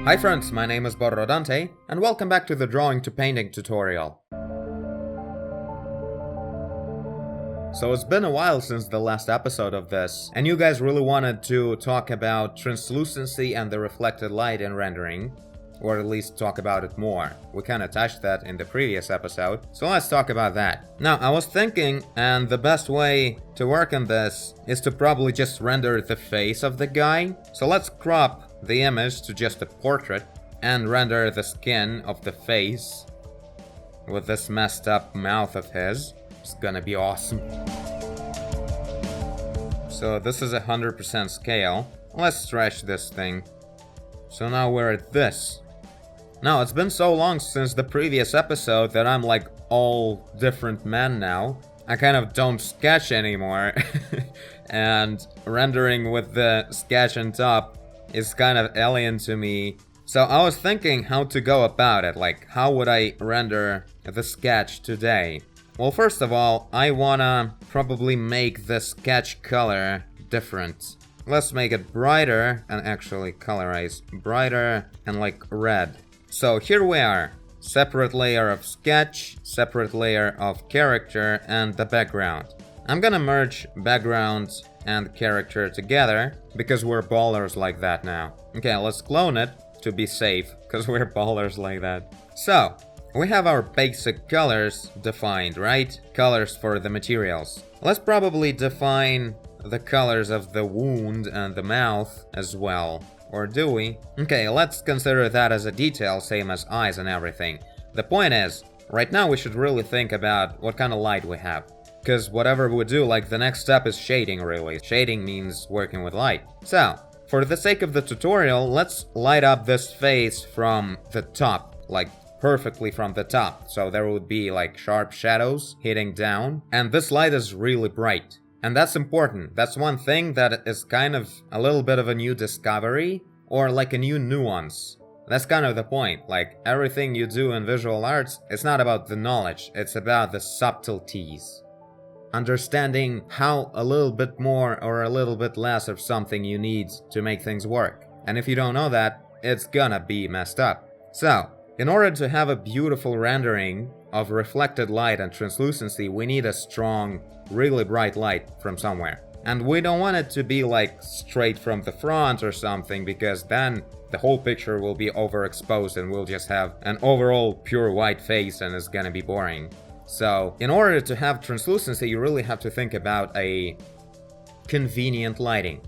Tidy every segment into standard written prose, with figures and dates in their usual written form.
Hi friends, my name is Borrodante, and welcome back to the drawing to painting tutorial. So it's been a while since the last episode of this, and you guys really wanted to talk about translucency and the reflected light in rendering, or at least talk about it more. We kinda touched that in the previous episode, so let's talk about that. Now, I was thinking, and the best way to work on this is to probably just render the face of the guy. So let's crop the image to just a portrait and render the skin of the face with this messed up mouth of his. It's gonna be awesome. So this is 100% scale. Let's stretch this thing. So now we're at this. Now, it's been so long since the previous episode that I'm like all different men now. I kind of don't sketch anymore. And rendering with the sketch on top is kind of alien to me. So I was thinking how to go about it. Like, how would I render the sketch today? Well, first of all, I wanna probably make the sketch color different. Let's make it brighter and actually colorize brighter and like red. So here we are, separate layer of sketch, separate layer of character, and the background. I'm gonna merge background and character together, because we're ballers like that now. Okay, let's clone it to be safe, because we're ballers like that. So, we have our basic colors defined, right? Colors for the materials. Let's probably define the colors of the wound and the mouth as well. Or do we? Okay, let's consider that as a detail, same as eyes and everything. The point is, right now we should really think about what kind of light we have. Because whatever we do, like the next step is shading really. Shading means working with light. So, for the sake of the tutorial, let's light up this face from the top. Like, perfectly from the top. So there would be like sharp shadows hitting down. And this light is really bright. And that's important. That's one thing that is kind of a little bit of a new discovery, or like a new nuance. That's kind of the point. Like, everything you do in visual arts, it's not about the knowledge, it's about the subtleties. Understanding how a little bit more or a little bit less of something you need to make things work. And if you don't know that, it's gonna be messed up. So, in order to have a beautiful rendering of reflected light and translucency, we need a strong, really bright light from somewhere. And we don't want it to be like straight from the front or something, because then the whole picture will be overexposed and we'll just have an overall pure white face and it's gonna be boring. So, in order to have translucency, you really have to think about a convenient lighting.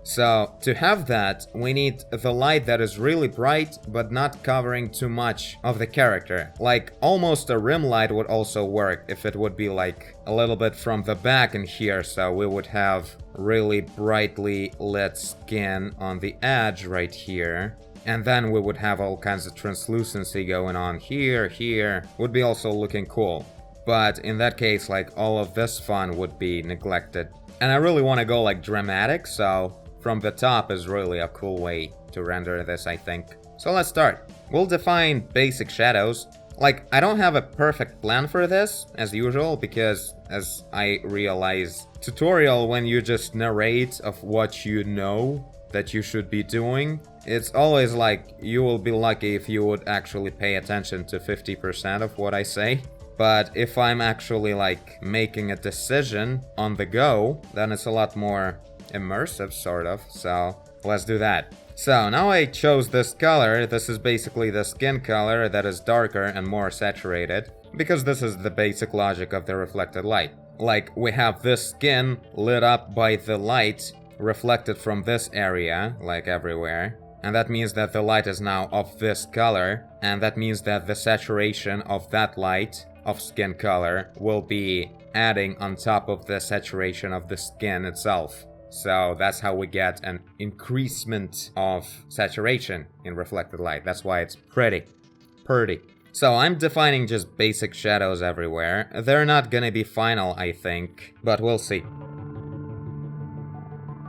So, to have that, we need the light that is really bright, but not covering too much of the character. Like, almost a rim light would also work if it would be like a little bit from the back in here, so we would have really brightly lit skin on the edge right here. And then we would have all kinds of translucency going on here, would be also looking cool. But in that case, like, all of this fun would be neglected. And I really want to go like dramatic, so from the top is really a cool way to render this, I think. So let's start. We'll define basic shadows. Like, I don't have a perfect plan for this, as usual, because as I realize, tutorial when you just narrate of what you know that you should be doing, it's always like you will be lucky if you would actually pay attention to 50% of what I say. But if I'm actually like making a decision on the go, then it's a lot more immersive, sort of, so let's do that. So now I chose this color. This is basically the skin color that is darker and more saturated, because this is the basic logic of the reflected light. Like, we have this skin lit up by the light reflected from this area, like everywhere, and that means that the light is now of this color, and that means that the saturation of that light of skin color will be adding on top of the saturation of the skin itself. So that's how we get an increasement of saturation in reflected light. That's why it's pretty. So I'm defining just basic shadows everywhere. They're not gonna be final, I think, but we'll see.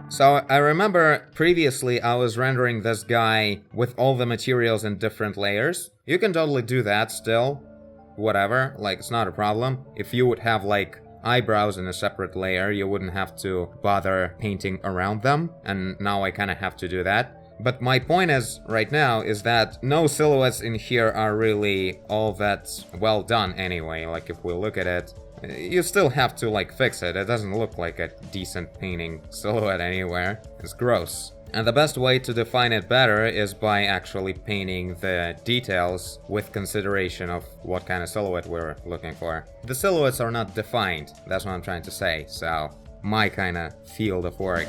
So I remember previously I was rendering this guy with all the materials in different layers. You can totally do that still. Whatever, like, it's not a problem. If you would have like eyebrows in a separate layer, you wouldn't have to bother painting around them, and now I kind of have to do that. But my point is, right now, is that no silhouettes in here are really all that well done anyway. Like, if we look at it, you still have to, like, fix it. It doesn't look like a decent painting silhouette anywhere. It's gross. And the best way to define it better is by actually painting the details with consideration of what kind of silhouette we're looking for. The silhouettes are not defined, that's what I'm trying to say, so my kind of field of work.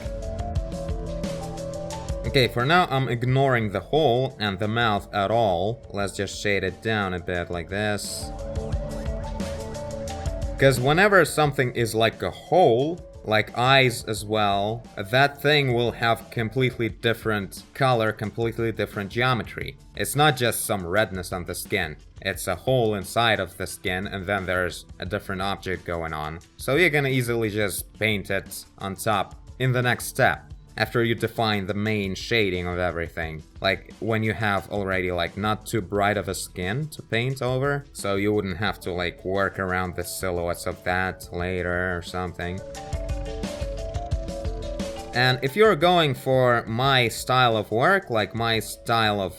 Okay, for now I'm ignoring the hole and the mouth at all. Let's just shade it down a bit like this. Because whenever something is like a hole, like eyes as well, that thing will have completely different color, completely different geometry. It's not just some redness on the skin. It's a hole inside of the skin, and then there's a different object going on. So you can easily just paint it on top in the next step, after you define the main shading of everything. Like when you have already like not too bright of a skin to paint over, so you wouldn't have to like work around the silhouettes of that later or something. And if you're going for my style of work, like my style of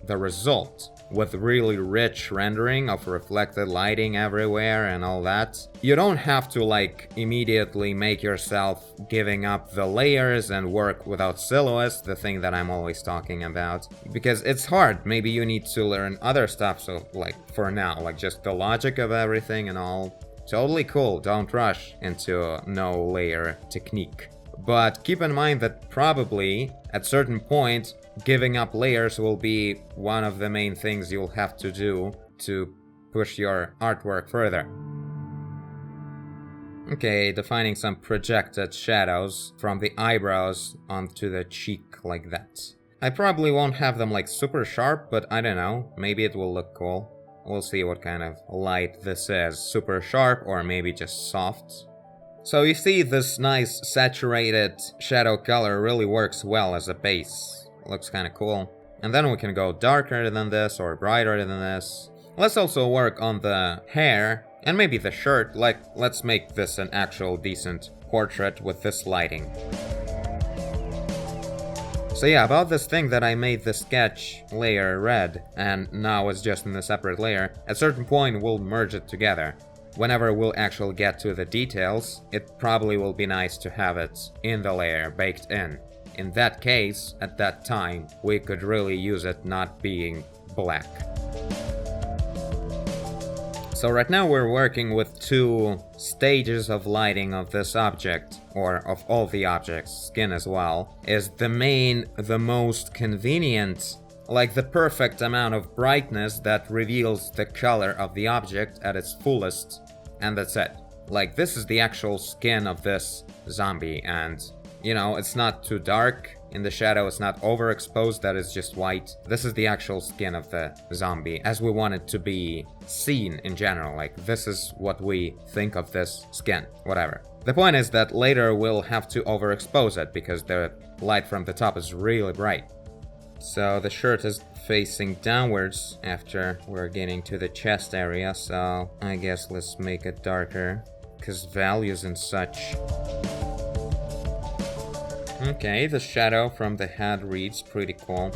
the result, with really rich rendering of reflected lighting everywhere and all that, you don't have to like immediately make yourself giving up the layers and work without silhouettes, the thing that I'm always talking about. Because it's hard, maybe you need to learn other stuff, so like for now, like just the logic of everything and all. Totally cool, don't rush into a no layer technique. But keep in mind that probably, at certain point, giving up layers will be one of the main things you'll have to do to push your artwork further. Okay, defining some projected shadows from the eyebrows onto the cheek like that. I probably won't have them like super sharp, but I don't know, maybe it will look cool. We'll see what kind of light this is, super sharp or maybe just soft. So you see, this nice saturated shadow color really works well as a base. Looks kind of cool. And then we can go darker than this or brighter than this. Let's also work on the hair and maybe the shirt. Like, let's make this an actual decent portrait with this lighting. So yeah, about this thing that I made the sketch layer red and now it's just in a separate layer, at a certain point we'll merge it together. Whenever we'll actually get to the details, it probably will be nice to have it in the layer, baked in. In that case, at that time, we could really use it not being black. So right now we're working with two stages of lighting of this object, or of all the objects, skin as well, is the most convenient, like the perfect amount of brightness that reveals the color of the object at its fullest, and that's it. Like, this is the actual skin of this zombie, and, you know, it's not too dark in the shadow, it's not overexposed that it's just white. This is the actual skin of the zombie, as we want it to be seen in general. Like, this is what we think of this skin, whatever. The point is that later we'll have to overexpose it, because the light from the top is really bright. So the shirt is facing downwards after we're getting to the chest area, so I guess let's make it darker, because values and such. Okay, the shadow from the head reads pretty cool.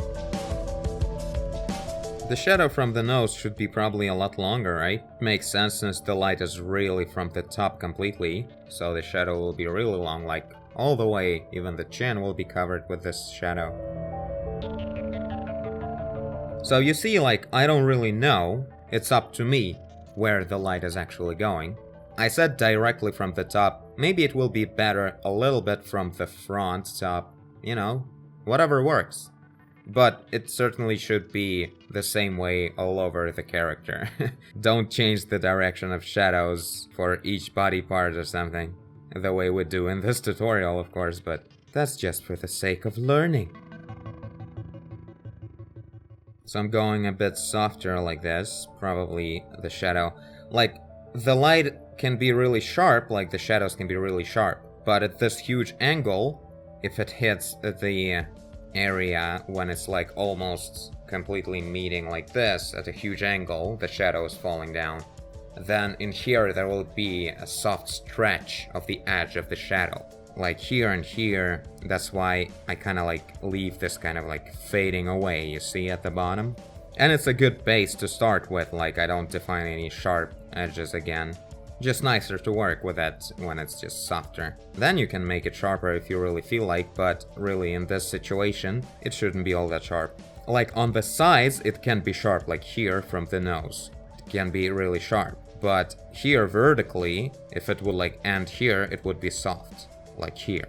The shadow from the nose should be probably a lot longer, right? Makes sense since the light is really from the top completely, so the shadow will be really long, like all the way, even the chin will be covered with this shadow. So you see, like, I don't really know, it's up to me where the light is actually going. I said directly from the top, maybe it will be better a little bit from the front top, you know, whatever works. But it certainly should be the same way all over the character. Don't change the direction of shadows for each body part or something, the way we do in this tutorial, of course, but that's just for the sake of learning. So I'm going a bit softer like this, probably the shadow. Like, the light can be really sharp, like the shadows can be really sharp, but at this huge angle, if it hits the area when it's like almost completely meeting like this, at a huge angle, the shadow is falling down, then in here there will be a soft stretch of the edge of the shadow. like here and here. That's why I kind of like leave this kind of like fading away, you see, at the bottom. And it's a good base to start with, like I don't define any sharp edges again. Just nicer to work with it when it's just softer. Then you can make it sharper if you really feel like, but really in this situation, it shouldn't be all that sharp. Like on the sides, it can be sharp, like here from the nose. It can be really sharp. But here vertically, if it would like end here, it would be soft, like here.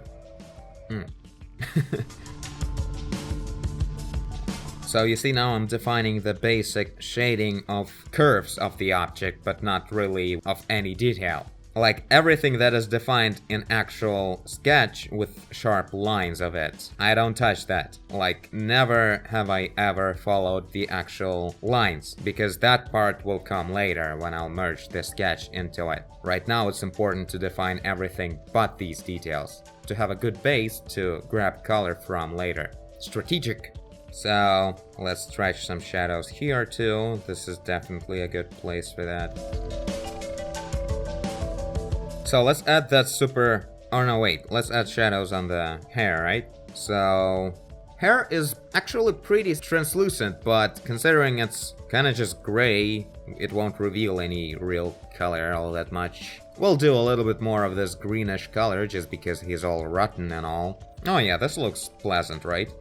So you see now I'm defining the basic shading of curves of the object, but not really of any detail. Like everything that is defined in actual sketch with sharp lines of it. I don't touch that. Like never have I ever followed the actual lines, because that part will come later when I'll merge the sketch into it. Right now it's important to define everything but these details, to have a good base to grab color from later. Strategic. So let's stretch some shadows here too. This is definitely a good place for that. So let's add that super... Oh no, wait. Let's add shadows on the hair, right? So... hair is actually pretty translucent, but considering it's kind of just gray, it won't reveal any real color all that much. We'll do a little bit more of this greenish color just because he's all rotten and all. Oh yeah, this looks pleasant, right?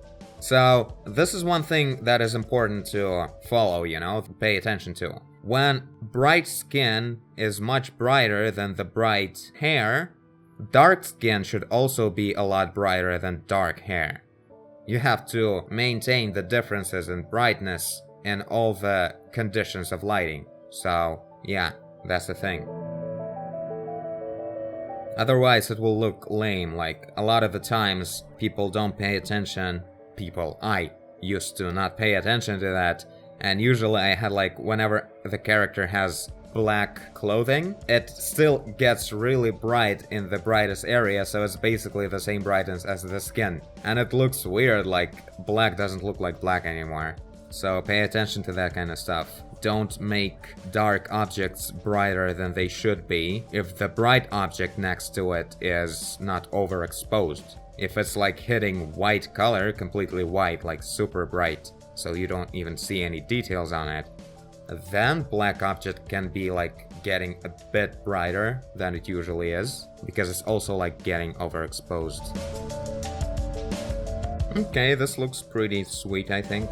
So, this is one thing that is important to follow, you know, pay attention to. When bright skin is much brighter than the bright hair, dark skin should also be a lot brighter than dark hair. You have to maintain the differences in brightness in all the conditions of lighting. So, yeah, that's the thing. Otherwise, it will look lame, like a lot of the times people don't pay attention. I used to not pay attention to that, and usually I had like whenever the character has black clothing, it still gets really bright in the brightest area, so it's basically the same brightness as the skin. And it looks weird, like black doesn't look like black anymore. So pay attention to that kind of stuff. Don't make dark objects brighter than they should be if the bright object next to it is not overexposed. If it's like hitting white color, completely white, like super bright, so you don't even see any details on it, then black object can be like getting a bit brighter than it usually is, because it's also like getting overexposed. Okay, this looks pretty sweet, I think.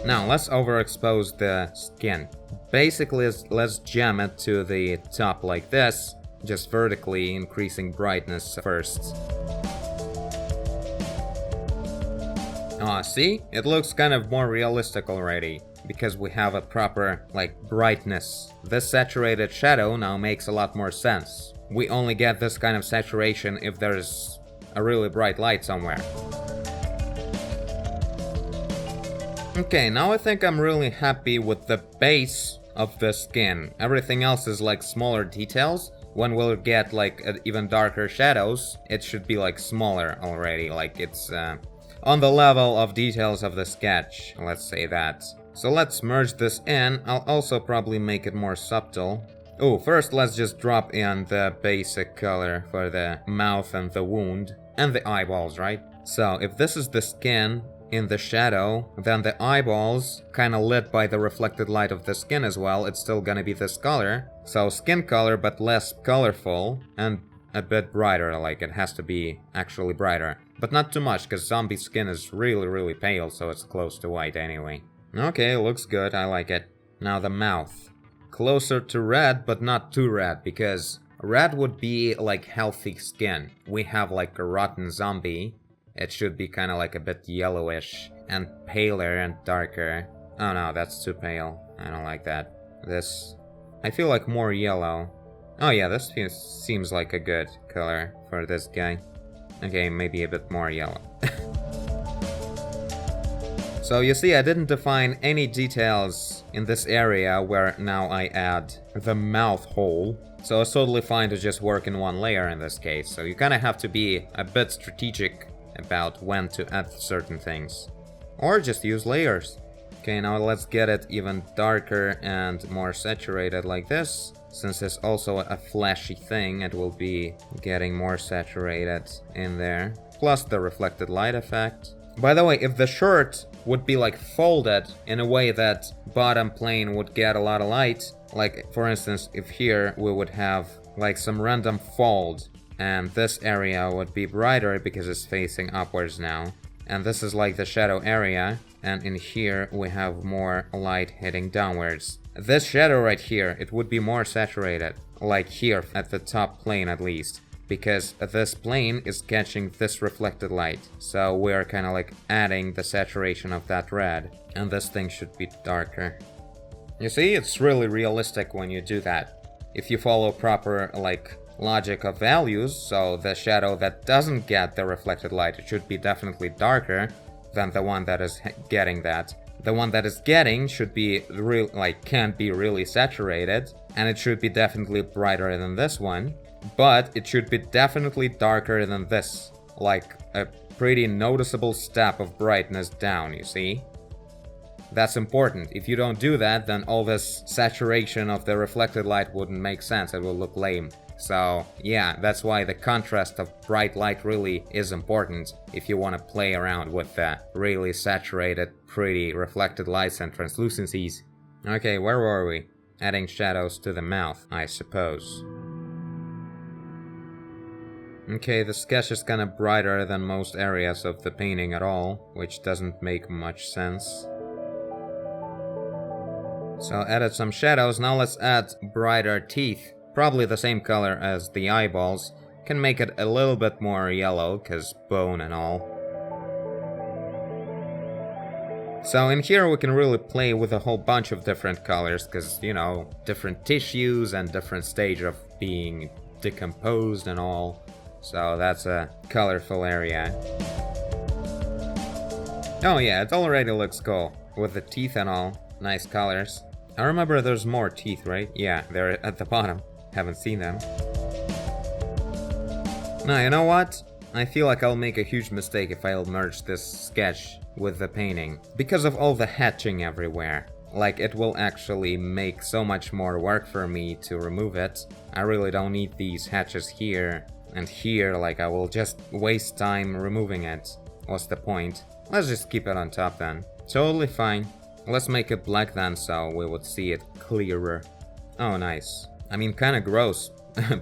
Now let's overexpose the skin. Basically, let's jam it to the top like this. Just vertically increasing brightness first. See? It looks kind of more realistic already, because we have a proper, like, brightness. This saturated shadow now makes a lot more sense. We only get this kind of saturation if there's a really bright light somewhere. Okay, now I think I'm really happy with the base of the skin. Everything else is like smaller details. When we'll get like even darker shadows, it should be like smaller already, like it's on the level of details of the sketch, let's say that. So let's merge this in. I'll also probably make it more subtle. Oh, first let's just drop in the basic color for the mouth and the wound and the eyeballs, right? So if this is the skin in the shadow, then the eyeballs, kind of lit by the reflected light of the skin as well, it's still gonna be this color. So skin color, but less colorful and a bit brighter, like it has to be actually brighter. But not too much, because zombie skin is really, really pale, so it's close to white anyway. Okay, looks good, I like it. Now the mouth. Closer to red, but not too red, because red would be like healthy skin. We have like a rotten zombie. It should be kind of like a bit yellowish and paler and darker. Oh no, that's too pale. I don't like that. This... I feel like more yellow. Oh yeah, this seems like a good color for this guy. Okay, maybe a bit more yellow. So you see, I didn't define any details in this area where now I add the mouth hole. So it's totally fine to just work in one layer in this case. So you kind of have to be a bit strategic about when to add certain things. Or just use layers. Okay, now let's get it even darker and more saturated like this. Since it's also a flashy thing, it will be getting more saturated in there. Plus the reflected light effect. By the way, if the shirt would be like folded in a way that bottom plane would get a lot of light, like for instance, if here we would have like some random fold, and this area would be brighter because it's facing upwards now. And this is like the shadow area, and in here we have more light hitting downwards. This shadow right here, it would be more saturated, like here at the top plane at least, because this plane is catching this reflected light. So we are kind of like adding the saturation of that red, and this thing should be darker. You see, it's really realistic when you do that. If you follow proper like logic of values, so the shadow that doesn't get the reflected light, it should be definitely darker than the one that is getting that. The one that is getting should be can't be really saturated, and it should be definitely brighter than this one, but it should be definitely darker than this, like a pretty noticeable step of brightness down, you see? That's important. If you don't do that, then all this saturation of the reflected light wouldn't make sense, it will look lame. So yeah, that's why the contrast of bright light really is important if you want to play around with the really saturated, pretty reflected lights and translucencies. Okay, where were we? Adding shadows to the mouth, I suppose. Okay, the sketch is kinda brighter than most areas of the painting at all, which doesn't make much sense. So added some shadows, now let's add brighter teeth. Probably the same color as the eyeballs. Can make it a little bit more yellow, cause bone and all. So in here we can really play with a whole bunch of different colors, cause, you know, different tissues and different stage of being decomposed and all. So that's a colorful area. Oh yeah, it already looks cool. With the teeth and all. Nice colors. I remember there's more teeth, right? Yeah, they're at the bottom. Haven't seen them. Now, you know what? I feel like I'll make a huge mistake if I'll merge this sketch with the painting. Because of all the hatching everywhere. Like, it will actually make so much more work for me to remove it. I really don't need these hatches here and here, like I will just waste time removing it. What's the point? Let's just keep it on top then. Totally fine. Let's make it black then, so we would see it clearer. Oh, nice. I mean, kinda gross,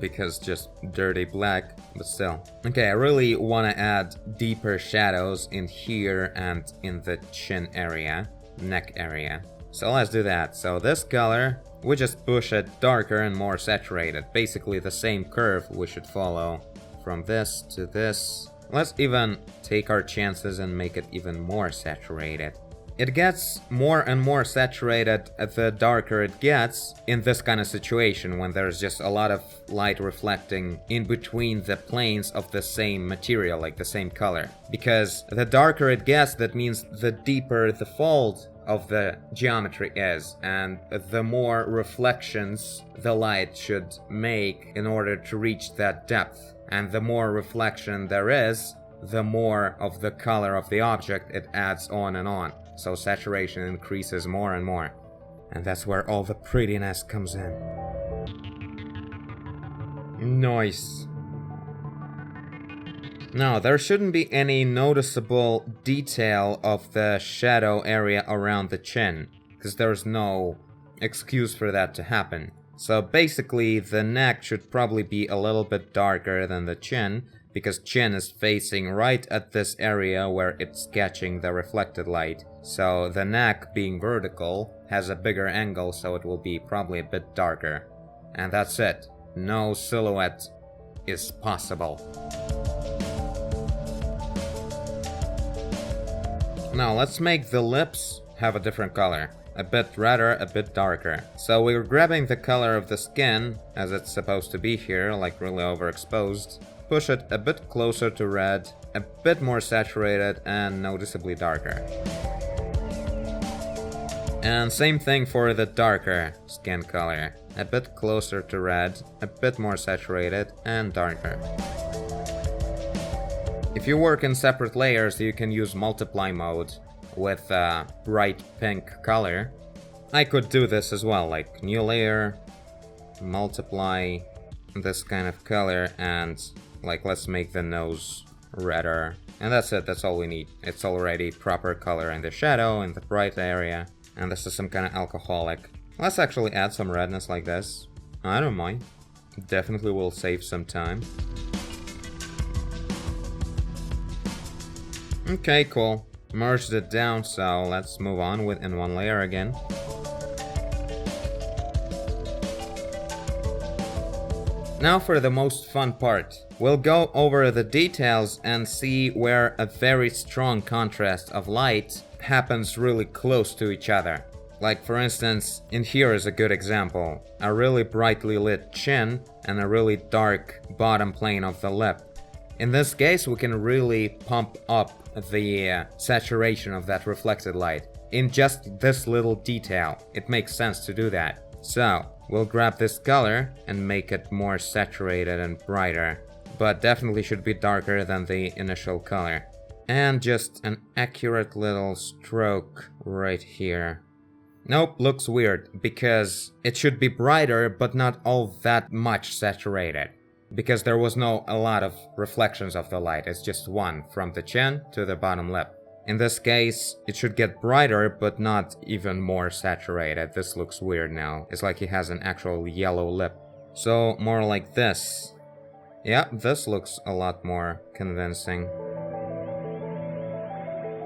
because just dirty black, but still. Okay, I really want to add deeper shadows in here and in the chin area, neck area. So let's do that. So this color, we just push it darker and more saturated. Basically the same curve we should follow from this to this. Let's even take our chances and make it even more saturated. It gets more and more saturated the darker it gets in this kind of situation, when there's just a lot of light reflecting in between the planes of the same material, like the same color. Because the darker it gets, that means the deeper the fold of the geometry is, and the more reflections the light should make in order to reach that depth. And the more reflection there is, the more of the color of the object it adds on and on. So saturation increases more and more. And that's where all the prettiness comes in. Nice. Now, there shouldn't be any noticeable detail of the shadow area around the chin, because there's no excuse for that to happen. So basically, the neck should probably be a little bit darker than the chin, because chin is facing right at this area where it's catching the reflected light. So the neck, being vertical, has a bigger angle, so it will be probably a bit darker. And that's it. No silhouette is possible. Now let's make the lips have a different color. A bit redder, a bit darker. So we're grabbing the color of the skin, as it's supposed to be here, like really overexposed. Push it a bit closer to red, a bit more saturated, and noticeably darker. And same thing for the darker skin color. A bit closer to red, a bit more saturated, and darker. If you work in separate layers, you can use multiply mode. with a bright pink color. I could do this as well, like new layer, multiply this kind of color, and like let's make the nose redder. And that's it, that's all we need. It's already proper color in the shadow, in the bright area, and this is some kind of alcoholic. Let's actually add some redness like this. I don't mind. Definitely will save some time. Okay, cool. Merged it down, so let's move on in one layer again. Now for the most fun part. We'll go over the details and see where a very strong contrast of light happens really close to each other. Like for instance, in here is a good example. A really brightly lit chin and a really dark bottom plane of the lip. In this case, we can really pump up the saturation of that reflected light. In just this little detail, it makes sense to do that. So, we'll grab this color and make it more saturated and brighter, but definitely should be darker than the initial color. And just an accurate little stroke right here. Nope, looks weird, because it should be brighter, but not all that much saturated. Because there was a lot of reflections of the light, it's just one, from the chin to the bottom lip. In this case, it should get brighter, but not even more saturated. This looks weird now. It's like he has an actual yellow lip. So, more like this. Yeah, this looks a lot more convincing.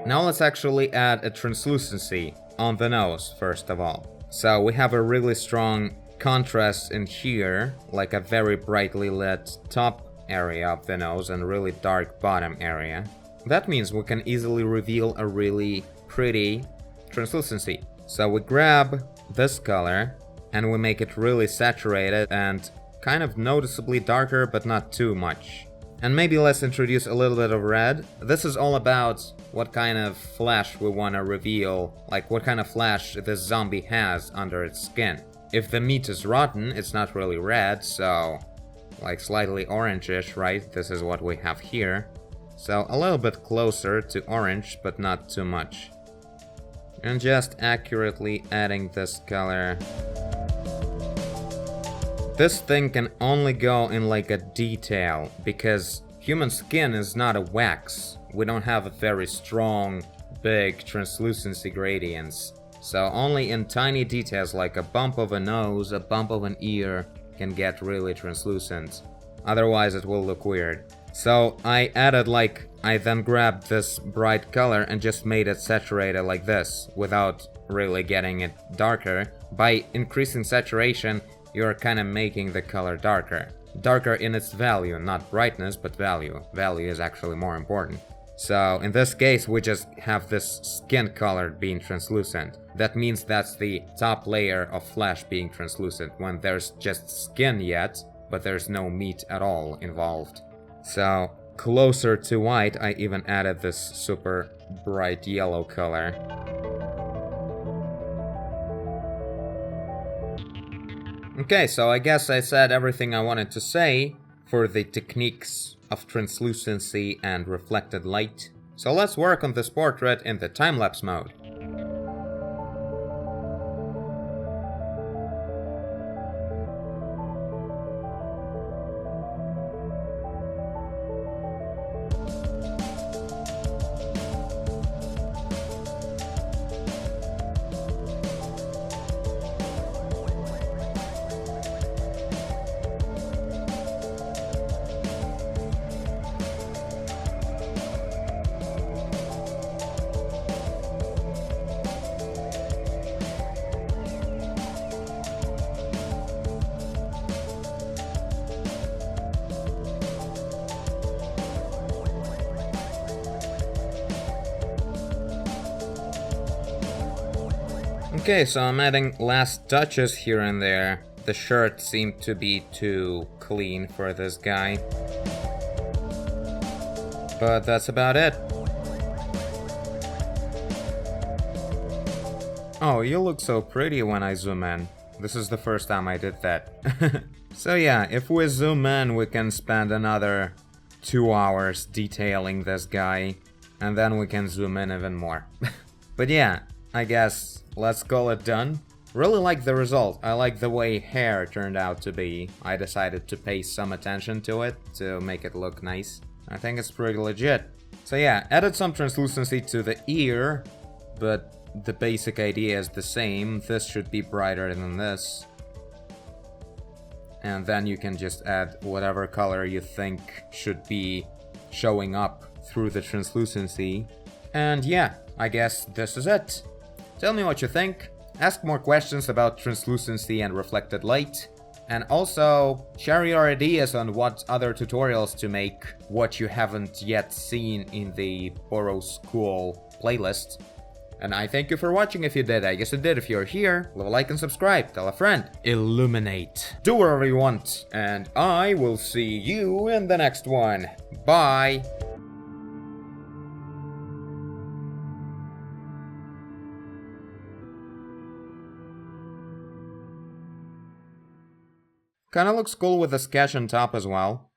Now let's actually add a translucency on the nose, first of all. So, we have a really strong contrast in here, like a very brightly lit top area of the nose and really dark bottom area. That means we can easily reveal a really pretty translucency. So we grab this color and we make it really saturated and kind of noticeably darker, but not too much. And maybe let's introduce a little bit of red. This is all about what kind of flash we want to reveal, like what kind of flash this zombie has under its skin. If the meat is rotten, it's not really red, so like slightly orangish, right? This is what we have here. So a little bit closer to orange, but not too much. And just accurately adding this color. This thing can only go in like a detail, because human skin is not a wax. We don't have a very strong, big translucency gradients. So only in tiny details like a bump of a nose, a bump of an ear can get really translucent. Otherwise it will look weird. So I then grabbed this bright color and just made it saturated like this, without really getting it darker. By increasing saturation, you're kind of making the color darker. Darker in its value, not brightness, but value. Value is actually more important. So in this case, we just have this skin color being translucent. That means that's the top layer of flesh being translucent, when there's just skin yet, but there's no meat at all involved. So, closer to white, I even added this super bright yellow color. Okay, so I guess I said everything I wanted to say for the techniques of translucency and reflected light. So let's work on this portrait in the time-lapse mode. Okay, so I'm adding last touches here and there. The shirt seemed to be too clean for this guy. But that's about it. Oh, you look so pretty when I zoom in. This is the first time I did that. So yeah, if we zoom in, we can spend another 2 hours detailing this guy. And then we can zoom in even more. But yeah, I guess let's call it done. Really like the result. I like the way hair turned out to be. I decided to pay some attention to it to make it look nice. I think it's pretty legit. So yeah, added some translucency to the ear, but the basic idea is the same. This should be brighter than this. And then you can just add whatever color you think should be showing up through the translucency. And yeah, I guess this is it. Tell me what you think. Ask more questions about translucency and reflected light. And also, share your ideas on what other tutorials to make, what you haven't yet seen in the Borrow School playlist. And I thank you for watching if you did. I guess you did. If you're here, leave a like and subscribe. Tell a friend. Illuminate. Do whatever you want. And I will see you in the next one. Bye. Kinda looks cool with the sketch on top as well.